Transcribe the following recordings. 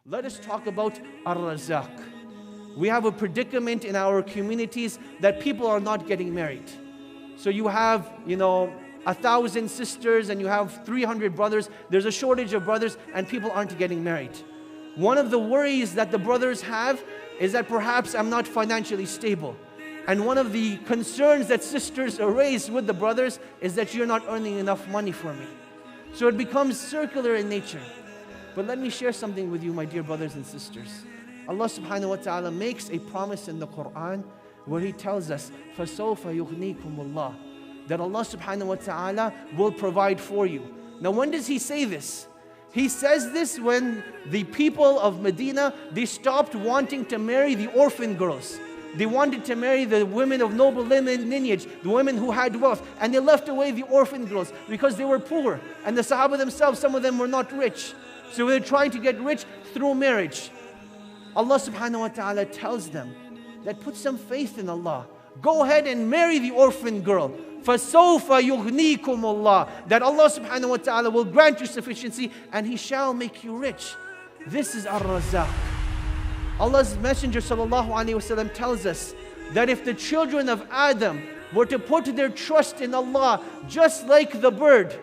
Let us talk about Ar-Razaq. We have a predicament in our communities that people are not getting married. So you have, 1,000 sisters and you have 300 brothers. There's a shortage of brothers and people aren't getting married. One of the worries that the brothers have is that perhaps I'm not financially stable. And one of the concerns that sisters raise with the brothers is that you're not earning enough money for me. So it becomes circular in nature. But let me share something with you, my dear brothers and sisters. Allah subhanahu wa ta'ala makes a promise in the Qur'an where He tells us, فَسَوْفَ يُغْنِيكُمُ اللَّهِ, that Allah subhanahu wa ta'ala will provide for you. Now when does He say this? He says this when the people of Medina, they stopped wanting to marry the orphan girls. They wanted to marry the women of noble lineage, the women who had wealth, and they left away the orphan girls because they were poor. And the Sahaba themselves, some of them were not rich. So they were trying to get rich through marriage. Allah subhanahu wa ta'ala tells them that put some faith in Allah. Go ahead and marry the orphan girl. فَسَوْفَ يُغْنِيكُمُ اللَّهِ, that Allah subhanahu wa ta'ala will grant you sufficiency and He shall make you rich. This is Ar-Razaq. Allah's Messenger sallallahu alaihi wasallam tells us that if the children of Adam were to put their trust in Allah just like the bird,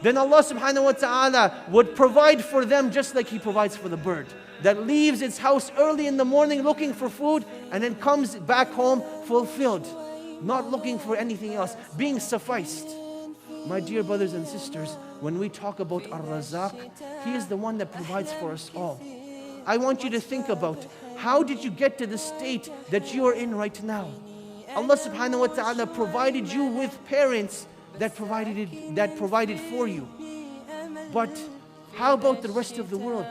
then Allah subhanahu wa ta'ala would provide for them just like He provides for the bird that leaves its house early in the morning looking for food and then comes back home fulfilled, not looking for anything else, being sufficed. My dear brothers and sisters, when we talk about Ar-Razaq, He is the one that provides for us all. I want you to think about, how did you get to the state that you are in right now? Allah subhanahu wa ta'ala provided you with parents that provided for you. But how about the rest of the world?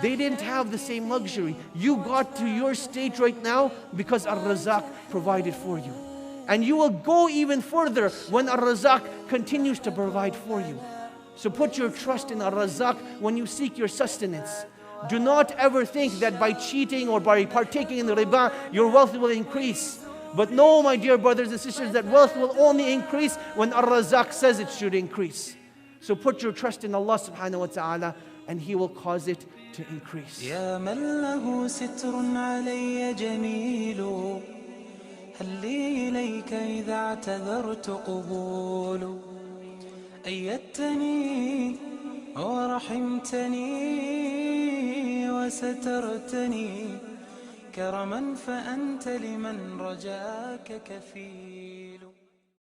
They didn't have the same luxury. You got to your state right now because Ar-Razaq provided for you. And you will go even further when Ar-Razaq continues to provide for you. So put your trust in Ar-Razaq when you seek your sustenance. Do not ever think that by cheating or by partaking in the riba, your wealth will increase. But know, my dear brothers and sisters, that wealth will only increase when Ar-Razaq says it should increase. So put your trust in Allah subhanahu wa ta'ala and He will cause it to increase. يا من له ستر علي جميل هل لي إليك إذا اعتذرت قبول أيدتني ورحمتني وسترتني كرما فأنت لمن رجاك كفيل.